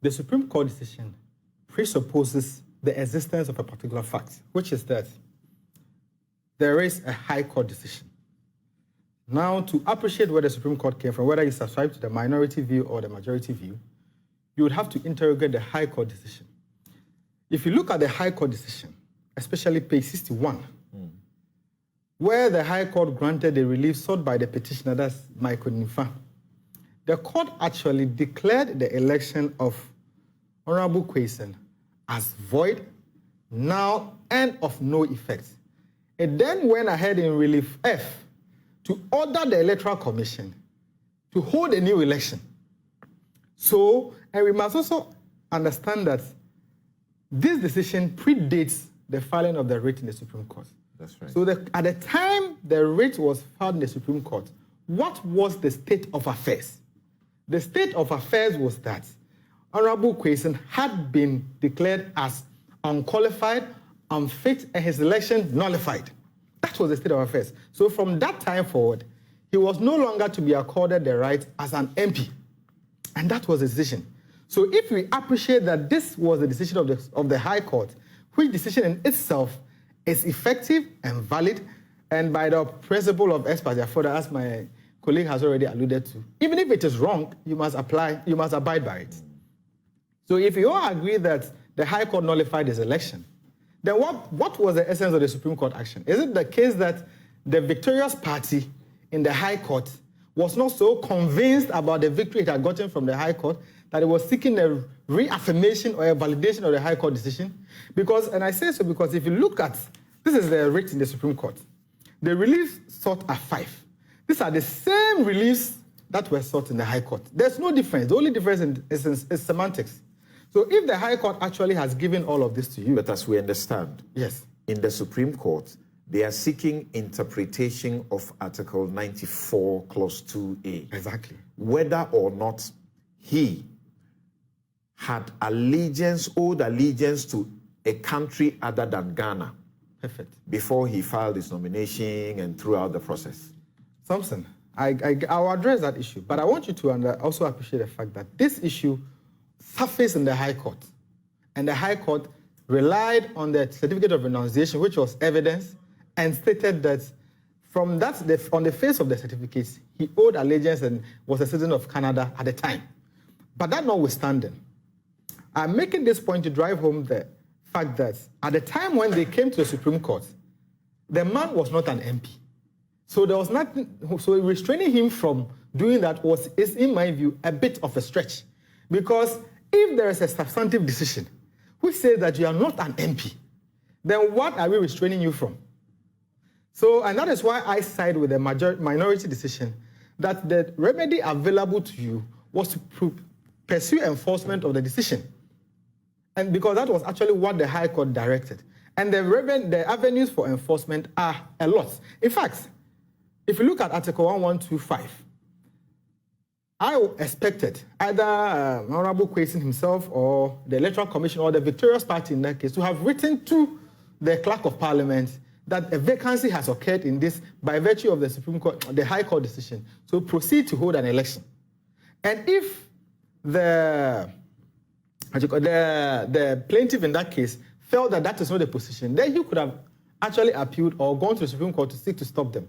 the Supreme Court decision presupposes the existence of a particular fact, which is that there is a High Court decision. Now, to appreciate where the Supreme Court came from, whether you subscribe to the minority view or the majority view, you would have to interrogate the High Court decision. If you look at the High Court decision, especially page 61, where the High Court granted the relief sought by the petitioner, that's Michael Nifa, the court actually declared the election of Honorable Quayson as void, null, and of no effect. It then went ahead in relief F to order the Electoral Commission to hold a new election. So, and we must also understand that this decision predates the filing of the writ in the Supreme Court. That's right. So at the time the writ was filed in the Supreme Court, what was the state of affairs? The state of affairs was that Honorable Quayson had been declared as unqualified, unfit, and his election nullified. That was the state of affairs. So from that time forward, he was no longer to be accorded the right as an MP. And that was the decision. So if we appreciate that this was the decision of the High Court, which decision in itself is effective and valid, and by the principle of ex parte, as my colleague has already alluded to, even if it is wrong, you must abide by it. So if you all agree that the High Court nullified his election, then what was the essence of the Supreme Court action? Is it the case that the victorious party in the High Court was not so convinced about the victory it had gotten from the High Court that it was seeking a reaffirmation or a validation of the High Court decision? Because, and I say so because if you look at, this is the writ in the Supreme Court. The reliefs sought are 5. These are the same reliefs that were sought in the High Court. There's no difference. The only difference is semantics. So if the High Court actually has given all of this to you... But as we understand, yes, in the Supreme Court, they are seeking interpretation of Article 94, Clause 2A. Exactly. Whether or not he had owed allegiance to a country other than Ghana. Perfect. Before he filed his nomination and throughout the process. Thompson, I'll address that issue, but I want you to also appreciate the fact that this issue surfaced in the High Court, and the High Court relied on the certificate of renunciation, which was evidence, and stated that from that, on the face of the certificates, he owed allegiance and was a citizen of Canada at the time. But that notwithstanding, I'm making this point to drive home the fact that at the time when they came to the Supreme Court, the man was not an MP. So there was nothing, so restraining him from doing that is, in my view, a bit of a stretch. Because if there is a substantive decision which says that you are not an MP, then what are we restraining you from? So, and that is why I side with the minority decision that the remedy available to you was to pursue enforcement of the decision. And because that was actually what the High Court directed. And the avenues for enforcement are a lot. In fact, if you look at Article 1125, I expected either Honorable Quayson himself or the Electoral Commission or the victorious party in that case to have written to the Clerk of Parliament that a vacancy has occurred in this by virtue of the Supreme Court, the High Court decision, so proceed to hold an election. And if the plaintiff in that case felt that that is not the position, then he could have actually appealed or gone to the Supreme Court to seek to stop them.